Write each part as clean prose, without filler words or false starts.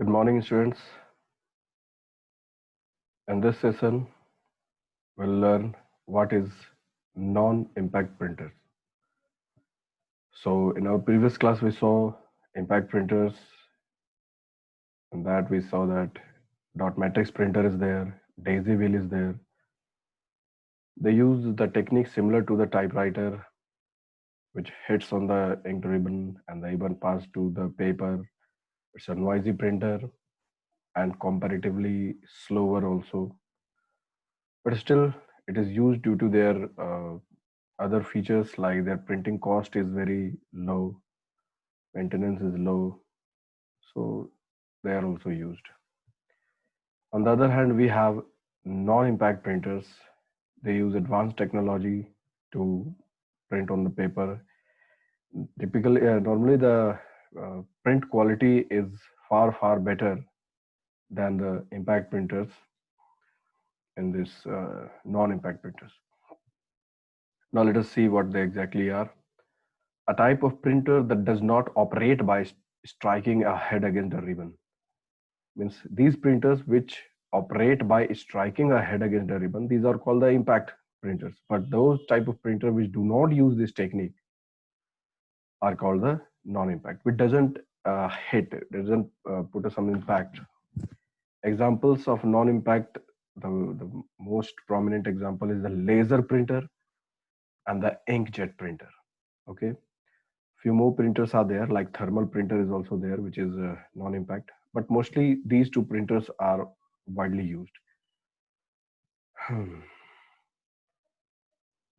Good morning, students. In this session, we'll learn what is non-impact printers. So in our previous class, we saw impact printers, and that we saw that dot matrix printer is there, daisy wheel is there. They use the technique similar to the typewriter, which hits on the ink ribbon and the ribbon pass to the paper. It's a noisy printer and comparatively slower also, but still it is used due to their other features like their printing cost is very low, maintenance is low, so they are also used. On the other hand, we have non-impact printers. They use advanced technology to print on the paper. Typically, normally the print quality is far better than the impact printers in this non-impact printers. Now let us see what they exactly are. A type of printer that does not operate by striking a head against a ribbon. Means these printers which operate by striking a head against a ribbon, these are called the impact printers. But those type of printer which do not use this technique are called the non-impact, which doesn't hit, doesn't put some impact. Examples of non-impact, the most prominent example is the laser printer and the inkjet printer. Okay. Few more printers are there, like thermal printer is also there, which is non-impact, but mostly these two printers are widely used.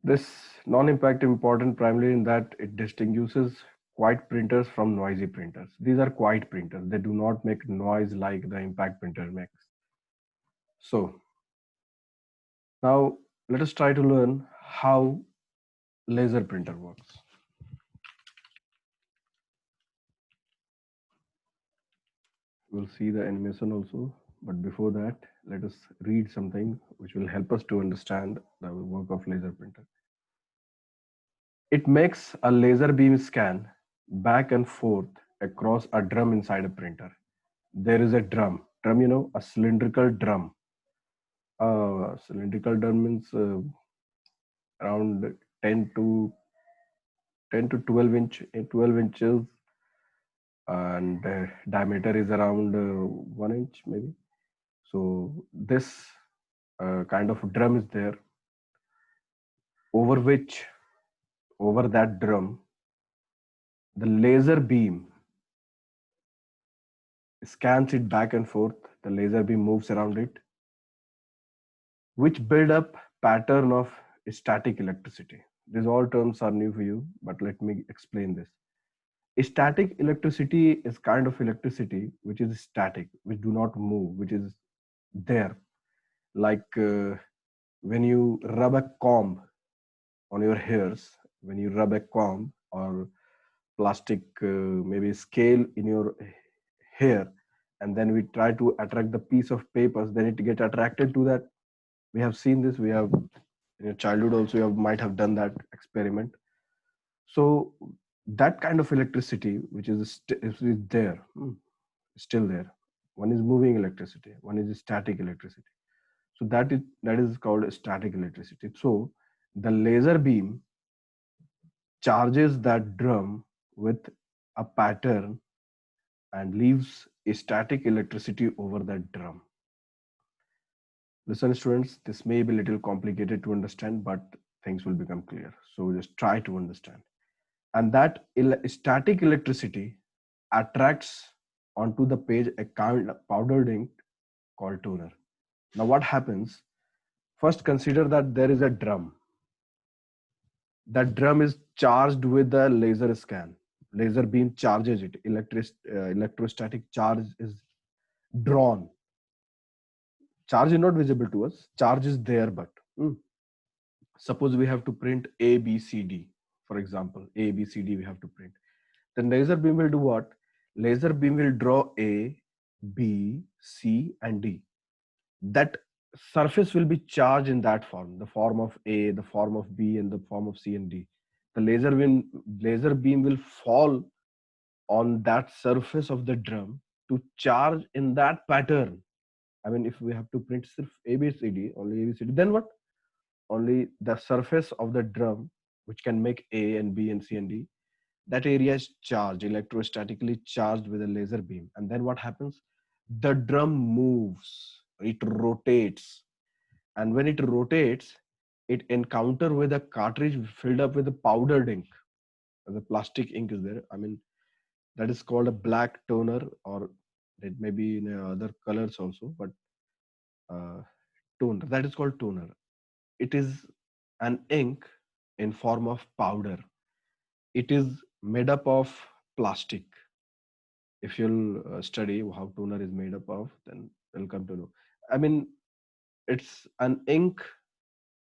This non-impact important primarily in that it distinguishes quiet printers from noisy printers. These are quiet printers. They do not make noise like the impact printer makes. So now let us try to learn how laser printer works. We'll see the animation also, but before that, let us read something which will help us to understand the work of laser printer. It makes a laser beam scan back and forth across a drum inside a printer. There is a drum, a cylindrical drum. Cylindrical drum means around 10 to 12 inches, and diameter is around 1 inch maybe. So this kind of drum is there, over that drum, the laser beam scans it back and forth. The laser beam moves around it, which build up pattern of static electricity. These all terms are new for you, but let me explain this. Static electricity is kind of electricity which is static, which do not move, which is there. Like when you rub a comb on your hairs, when you rub a comb or plastic maybe scale in your hair, and then we try to attract the piece of papers, then it get attracted to that. We have seen this. We have in your childhood also you might have done that experiment. So that kind of electricity which is there, still there. One is moving electricity, one is static electricity. So that is called static electricity. So the laser beam charges that drum with a pattern and leaves a static electricity over that drum. Listen, students, this may be a little complicated to understand, but things will become clear. So just try to understand. And that static electricity attracts onto the page a kind of powdered ink called toner. Now what happens? First consider that there is a drum. That drum is charged with a laser scan. Laser beam charges it. Electrostatic charge is drawn. Charge is not visible to us. Charge is there, but suppose we have to print A, B, C, D. For example, A, B, C, D we have to print. Then laser beam will do what? Laser beam will draw A, B, C, and D. That surface will be charged in that form, the form of A, the form of B, and the form of C and D. The laser beam will fall on that surface of the drum to charge in that pattern. I mean, if we have to print sirf ABCD, only ABCD, then what? Only the surface of the drum, which can make A and B and C and D, that area is charged, electrostatically charged with a laser beam. And then what happens? The drum moves, it rotates. And when it rotates, it encounter with a cartridge filled up with a powdered ink. The plastic ink is there. I mean, that is called a black toner, or it may be in other colors also, but uh, toner, that is called toner. It is an ink in form of powder. It is made up of plastic. If you'll study how toner is made up of, then you'll come to know. I mean, it's an ink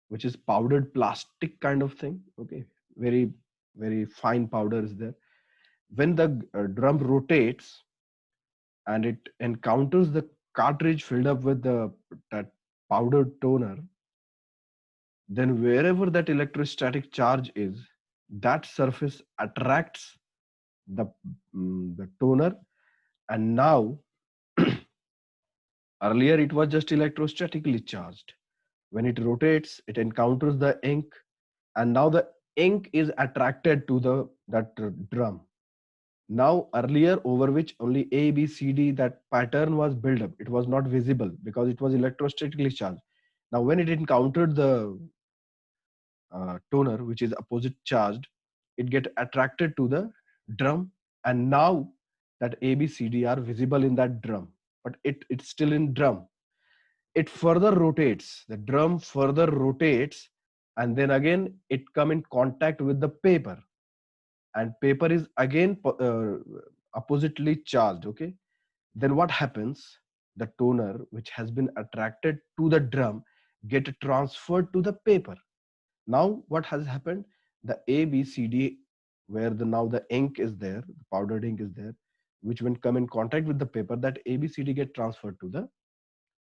which is powdered plastic kind of thing. Okay, very very fine powder is there. When the drum rotates and it encounters the cartridge filled up with the that powdered toner, then wherever that electrostatic charge is, that surface attracts the the toner. And now earlier it was just electrostatically charged. When it rotates, it encounters the ink, and now the ink is attracted to the that drum. Now earlier, over which only A, B, C, D, that pattern was built up, it was not visible because it was electrostatically charged. Now when it encountered the toner, which is opposite charged, it get attracted to the drum, and now that A, B, C, D are visible in that drum, but it's still in drum. It further rotates, the drum further rotates, and then again it come in contact with the paper, and paper is again oppositely charged. Okay, then what happens? The toner which has been attracted to the drum get transferred to the paper. Now what has happened? The A, B, C, D, where the now the ink is there, the powdered ink is there, which when come in contact with the paper, that A, B, C, D get transferred to the,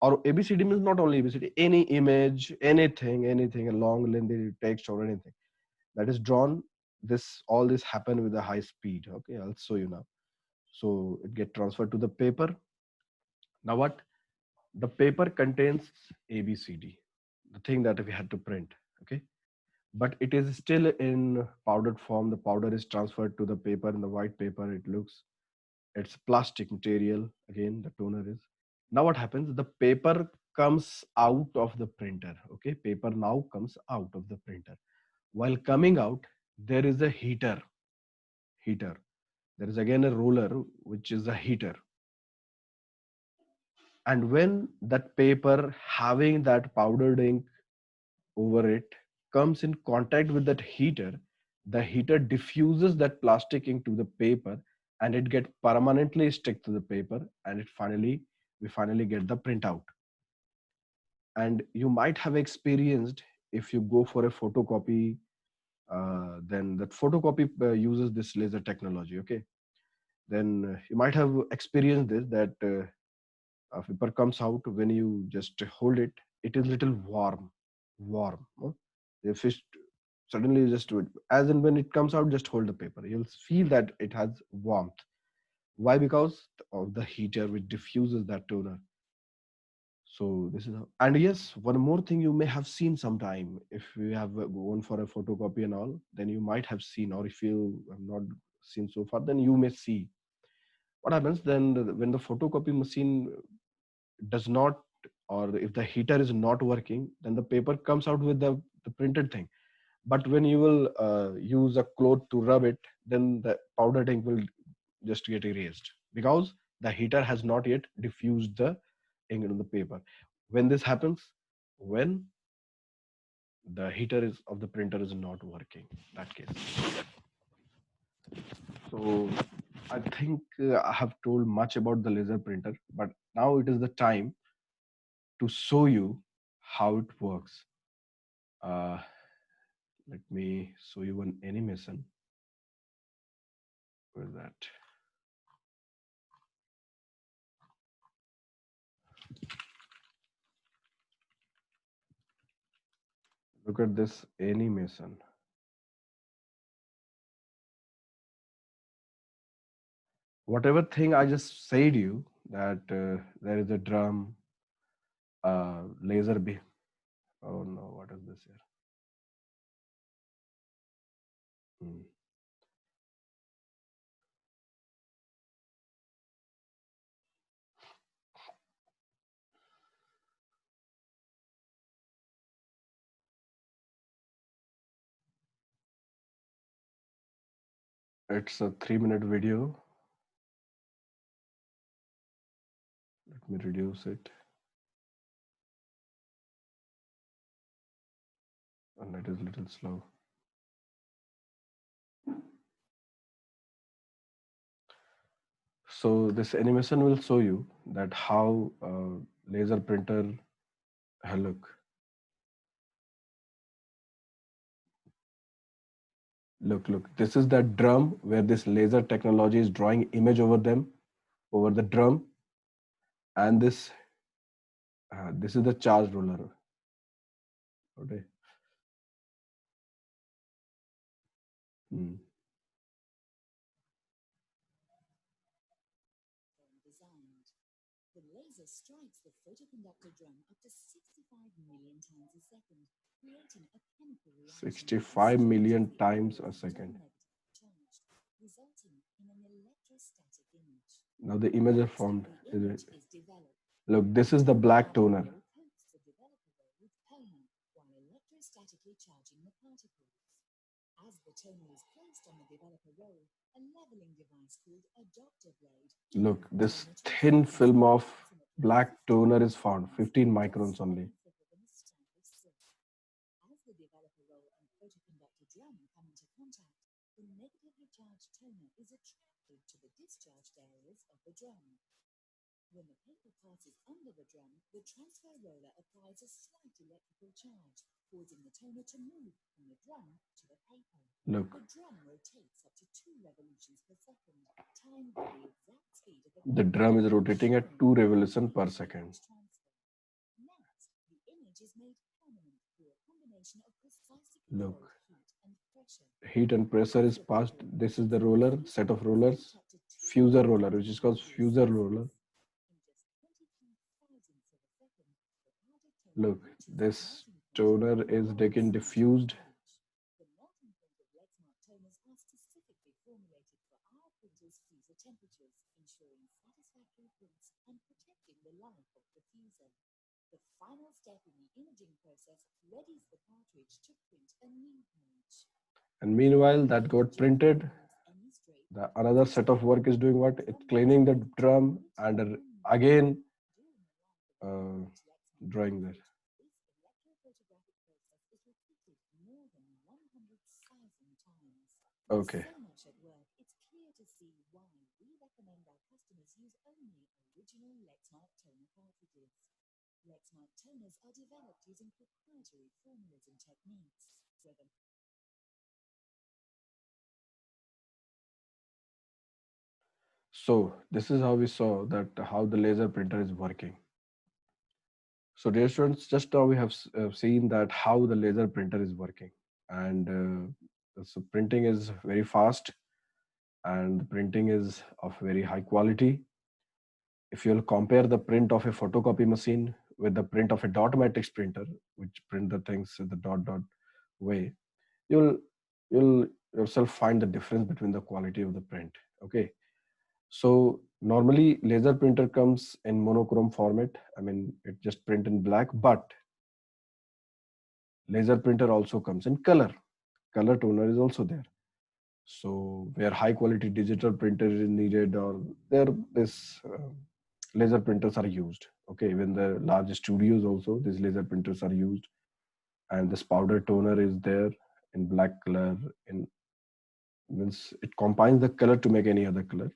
or A, B, C, D means not only A, B, C, D, any image, anything, a long lengthy text or anything that is drawn. This all this happen with a high speed. Okay, I'll show you now. So it get transferred to the paper. Now what? The paper contains A, B, C, D, the thing that we had to print. Okay, but it is still in powdered form. The powder is transferred to the paper. In the white paper, it looks, it's plastic material. Again, the toner is. Now what happens? The paper comes out of the printer. Okay, paper now comes out of the printer. While coming out, there is a heater. There is again a roller, which is a heater. And when that paper having that powdered ink over it comes in contact with that heater, the heater diffuses that plastic ink to the paper, and it get permanently stick to the paper, and we finally get the printout. And you might have experienced, if you go for a photocopy, then that photocopy uses this laser technology. Okay, then you might have experienced this, that paper comes out, when you just hold it, it is little warm, no? If it suddenly you just do it, as in when it comes out, just hold the paper, you'll feel that it has warmth. Why? Because of the heater which diffuses that toner. So this is how. And yes, one more thing you may have seen sometime, if you have gone for a photocopy and all, then you might have seen, or if you have not seen so far, then you may see what happens then. When the photocopy machine does not, or if the heater is not working, then the paper comes out with the printed thing. But when you will use a cloth to rub it, then the powdered ink will just get erased, because the heater has not yet diffused the ink into the paper. When this happens, when the heater is of the printer is not working, that case. So I think I have told much about the laser printer, but now it is the time to show you how it works. Uh, Let me show you an animation. Where's that? Look at this animation. whatever thing I just said you, that there is a drum, laser beam. Oh no, what is this here? Hmm. It's a 3-minute video. Let me reduce it, and it is a little slow. So this animation will show you that how laser printer. Look, look. This is that drum where this laser technology is drawing image over them, over the drum, and this is the charge roller. Okay. Hmm. Designed. The laser strikes the photoconductor drum up to 65 million times a second, creating a chemical reaction 65 million times a second. charged, resulting in an electrostatic image. Now the image is formed. The image is developed. Look, this is the black toner. Coats the developer roll with toner while electrostatically charging the particles. As the toner is placed on the developer roll, a leveling device called a doctor blade. Look, this thin film of black toner is found, 15 microns only. As the developer roll and photoconductor drum come into contact, the negatively charged toner is attracted to the discharged areas of the drum. When the paper passes under the drum, the transfer roller applies a slight electrical charge, causing the toner to move from the drum to the paper. Look. The drum rotates up to 2 revolutions per second, timed by the exact speed of the drum is rotating at 2 revolutions per second. Next, the image is made permanent through a combination of precisely Look. heat and pressure. Heat and pressure is passed. This is the roller, set of rollers, fuser roller, which is called fuser roller. Look, this toner is getting diffused. The melting point of Lexmark toners are specifically formulated for our printer's fuser temperatures, ensuring satisfactory prints and protecting the life of the fuser. The final step in the imaging process readies the cartridge to print a new page. And meanwhile, that got printed. The another set of work is doing what? It's cleaning the drum and again drawing that. This electrophotographic process is repeated more than 100,000 times. Okay. So much at work, it's clear to see why we recommend our customers use only original Lexmark toner cartridges. Lexmark toners are developed using proprietary formulas and techniques. So this is how we saw that how the laser printer is working. So dear students, just now we have seen that how the laser printer is working, and so printing is very fast, and the printing is of very high quality. If you'll compare the print of a photocopy machine with the print of a dot matrix printer, which print the things in the dot way, you'll yourself find the difference between the quality of the print. Okay. So normally laser printer comes in monochrome format. I mean, it just print in black, but laser printer also comes in color. Color toner is also there. So where high quality digital printer is needed, or there this laser printers are used. Okay, even the large studios also these laser printers are used, and this powder toner is there in black color. In means it combines the color to make any other color.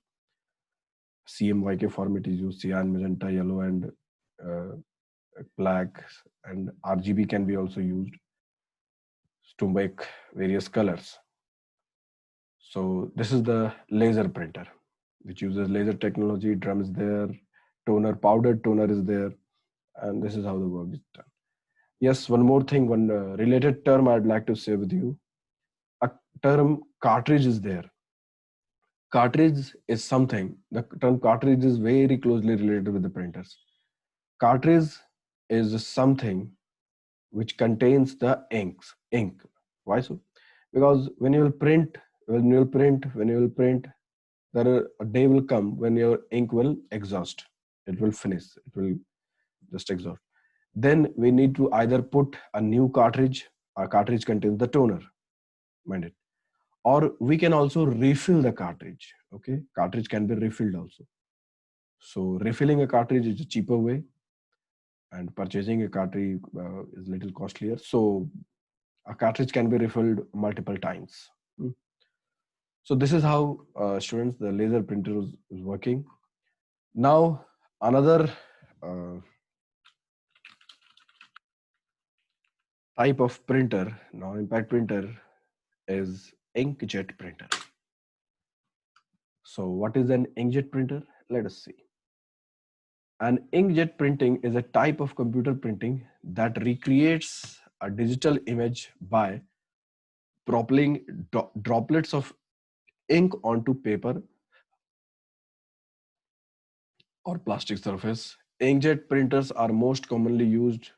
CMYK format is used, cyan, magenta, yellow, and uh, black, and RGB can be also used to make various colors. So this is the laser printer, which uses laser technology. Drum is there, toner, powdered toner is there, and this is how the work is done. Yes, one more thing, one related term I'd like to say with you. A term cartridge is there. Cartridge is something, the term cartridge is very closely related with the printers. Cartridge is something which contains the ink. Why so? Because when you will print, a day will come when your ink will exhaust. It will finish. It will just exhaust. Then we need to either put a new cartridge. A cartridge contains the toner, mind it, or we can also refill the cartridge. Okay, cartridge can be refilled also. So refilling a cartridge is a cheaper way, and purchasing a cartridge is a little costlier. So a cartridge can be refilled multiple times. So this is how students, the laser printer is working. Now another uh, type of printer, non-impact printer, is inkjet printer. So what is an inkjet printer? Let us see. An inkjet printing is a type of computer printing that recreates a digital image by propelling droplets of ink onto paper or plastic surface. Inkjet printers are most commonly used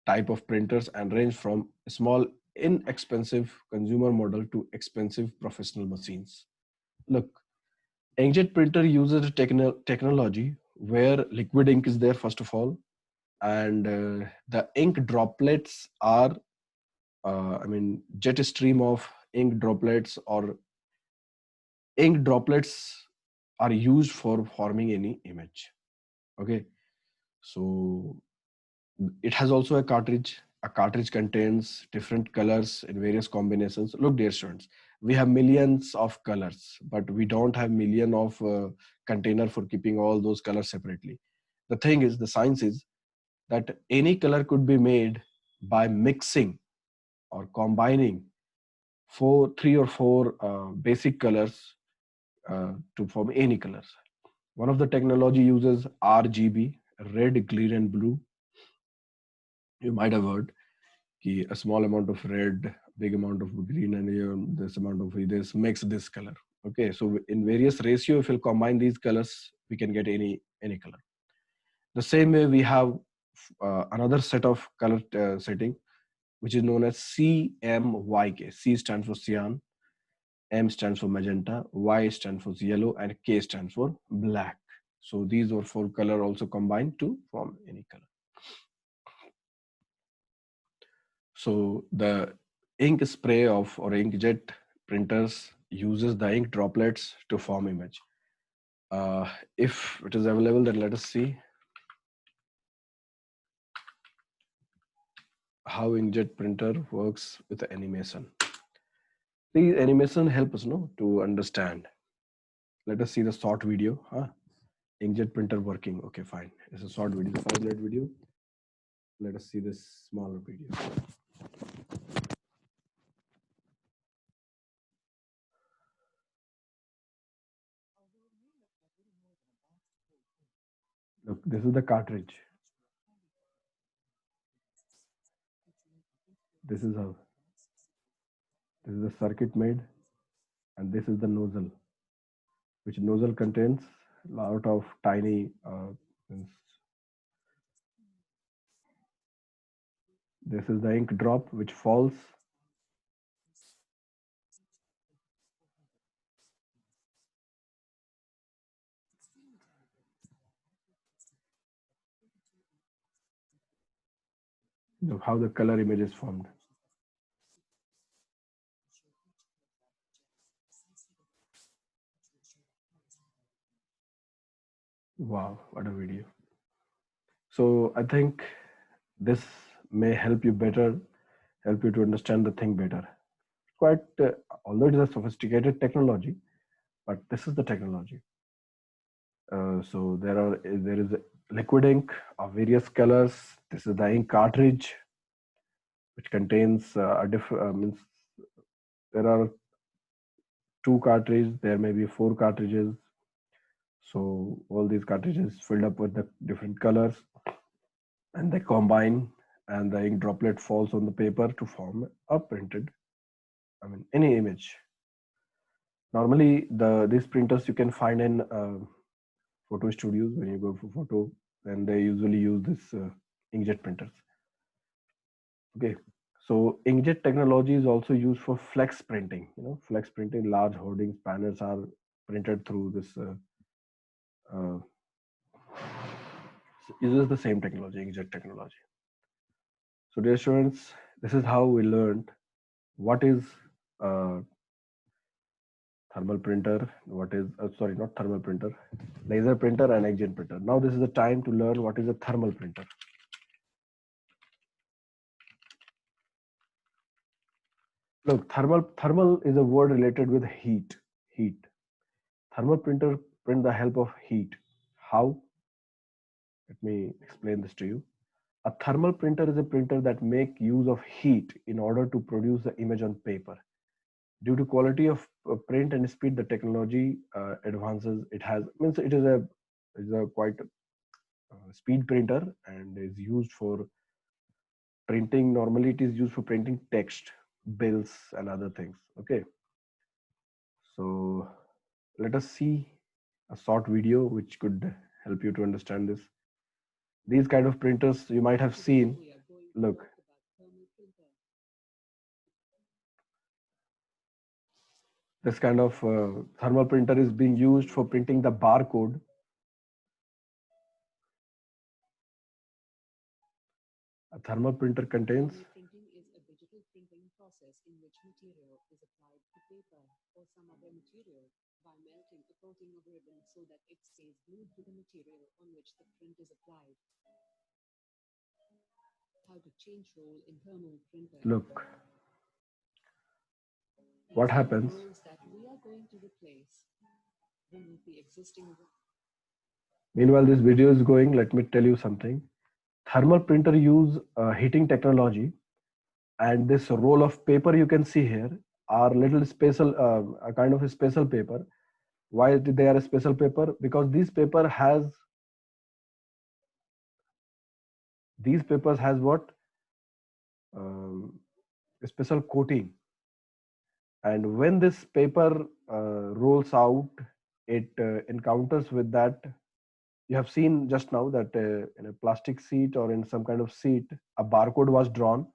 type of printers and range from small, inexpensive consumer model to expensive professional machines. Look, inkjet printer uses a technology where liquid ink is there first of all, and the ink droplets are, jet stream of ink droplets or ink droplets are used for forming any image. Okay, so it has also a cartridge. A cartridge contains different colors in various combinations. Look, dear students, we have millions of colors, but we don't have million of container for keeping all those colors separately. The thing is, the science is that any color could be made by mixing or combining three or four basic colors to form any colors. One of the technology uses RGB, red, green, and blue. You might have heard कि a small amount of red, big amount of green, and this amount of this makes this color. Okay, so in various ratio, if you combine these colors, we can get any color. The same way we have another set of color setting, which is known as CMYK. C stands for cyan, M stands for magenta, Y stands for yellow, and K stands for black. So these are four color also combined to form any color. So the ink spray of or inkjet printers uses the ink droplets to form image. If it is available, then let us see how inkjet printer works with the animation. The animation help us to understand. Let us see the short video. Inkjet printer working. Okay, fine. It's a short video, 5-minute video. Let us see this smaller video. Look, this is the cartridge. This is how. This is the circuit made, and this is the nozzle, which nozzle contains a lot of tiny. This is the ink drop which falls. Look how the color image is formed. Wow, what a video. So I think this may help you to understand the thing better. Quite, although it is a sophisticated technology, but this is the technology. So there is liquid ink of various colors. This is the ink cartridge, which contains means there are 2 cartridges. There may be 4 cartridges. So all these cartridges filled up with the different colors, and they combine, and the ink droplet falls on the paper to form a printed, any image. Normally, these printers you can find in photo studios. When you go for photo, then they usually use this inkjet printers. Okay, so inkjet technology is also used for flex printing. Flex printing, large hoardings, banners are printed through this. Uh, uses the same technology, inkjet technology. So, dear students, this is how we learned what is uh, thermal printer, what is sorry, not thermal printer, laser printer and inkjet printer. Now, this is the time to learn what is a thermal printer. Look, thermal is a word related with heat. Heat. Thermal printer print the help of heat. How? Let me explain this to you. A thermal printer is a printer that make use of heat in order to produce the image on paper. Due to quality of print and speed, the technology advances. It has means it is a quite speed printer and is used for printing. Normally, it is used for printing text, bills, and other things. Okay, so let us see a short video which could help you to understand this. These kind of printers you might have seen. Look, this kind of thermal printer is being used for printing the barcode. A thermal printer contains. Printing is a digital printing process in which material is applied to paper or some other material by melting a coating of ribbon so that it stays glued to the material on which the print is applied. How to change role in thermal printer. Look, what happens? Roles that we are going to replace. Remove the existing. Meanwhile, this video is going. Let me tell you something. Thermal printer use heating technology, and this roll of paper you can see here are little special, a kind of a special paper. Why they are a special paper? Because these papers has what a special coating, and when this paper rolls out, it encounters with that. You have seen just now that in a plastic sheet or in some kind of sheet, a barcode was drawn.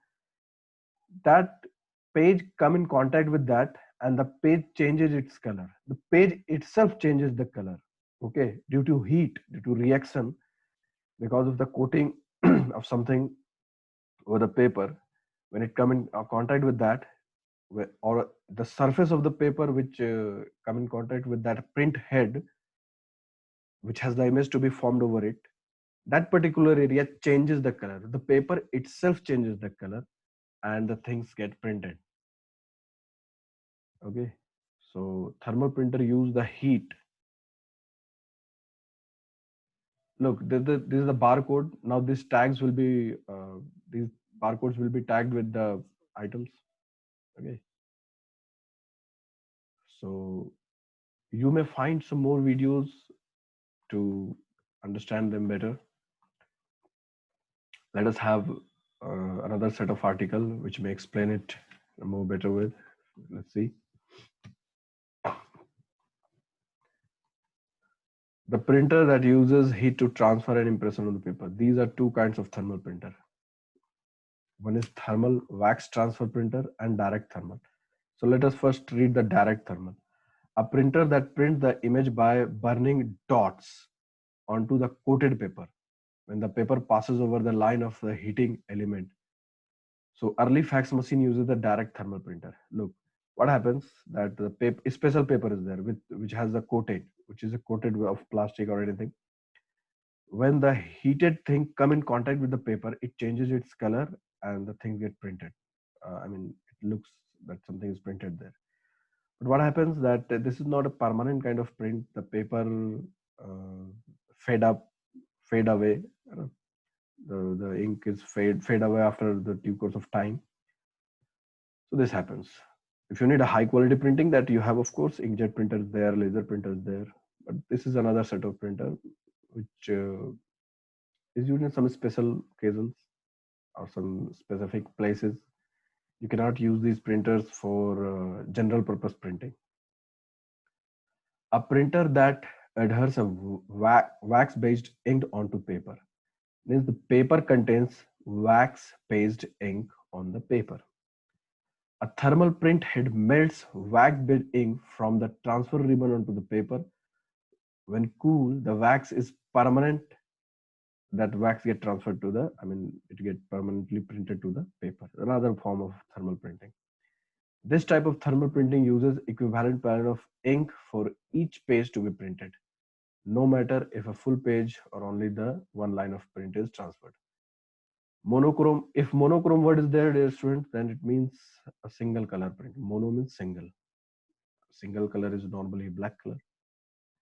That page come in contact with that, and the page changes its color. The page itself changes the color. Okay, due to heat, due to reaction, because of the coating of something over the paper, when it come in contact with that, or the surface of the paper which come in contact with that print head, which has the image to be formed over it, that particular area changes the color. The paper itself changes the color, and the things get printed. Okay, so thermal printer use the heat. Look, this is the barcode. Now these tags will be these barcodes will be tagged with the items. Okay, so you may find some more videos to understand them better. Let us have another set of article which may explain it in a more better way. Let's see. The printer that uses heat to transfer an impression on the paper. These are two kinds of thermal printer. One is thermal wax transfer printer and direct thermal. So let us first read the direct thermal. A printer that prints the image by burning dots onto the coated paper when the paper passes over the line of the heating element. So early fax machine uses the direct thermal printer. Look, what happens that the paper, special paper is there with which has the coated, which is a coated of plastic or anything. When the heated thing come in contact with the paper, it changes its color and the things get printed. I mean, it looks that something is printed there. But what happens that this is not a permanent kind of print. The paper uh, fade up, fade away. The ink is fade away after the due course of time. So this happens. If you need a high quality printing, that you have, of course, inkjet printers there, laser printers there. But this is another set of printer which is used in some special occasions or some specific places. You cannot use these printers for general purpose printing. A printer that adheres a wax-based ink onto paper means the paper contains wax-based ink on the paper. A thermal print head melts wax-based ink from the transfer ribbon onto the paper. When cool, the wax is permanent. That wax get transferred to the, it get permanently printed to the paper. Another form of thermal printing. This type of thermal printing uses equivalent pattern of ink for each page to be printed, no matter if a full page or only the one line of print is transferred. Monochrome, if monochrome word is there, dear student, then it means a single color print. Mono means single. Single color is normally black color.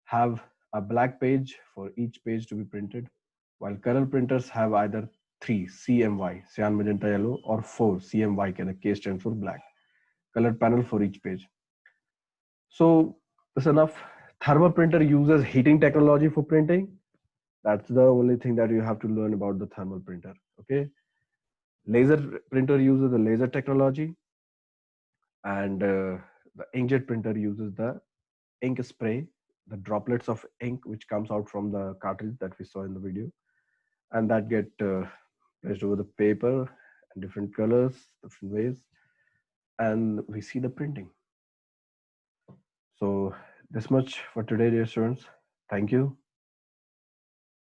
Have a black page for each page to be printed, while color printers have either 3 CMY, cyan, magenta, yellow, or 4 CMYK, the K stands for black, colored panel for each page. So that's enough. Thermal printer uses heating technology for printing. That's the only thing that you have to learn about the thermal printer. Okay. Laser printer uses the laser technology, and the inkjet printer uses the ink spray, the droplets of ink which comes out from the cartridge that we saw in the video, and that get placed over the paper in different colors, different ways, and we see the printing. So this much for today, dear students. Thank you.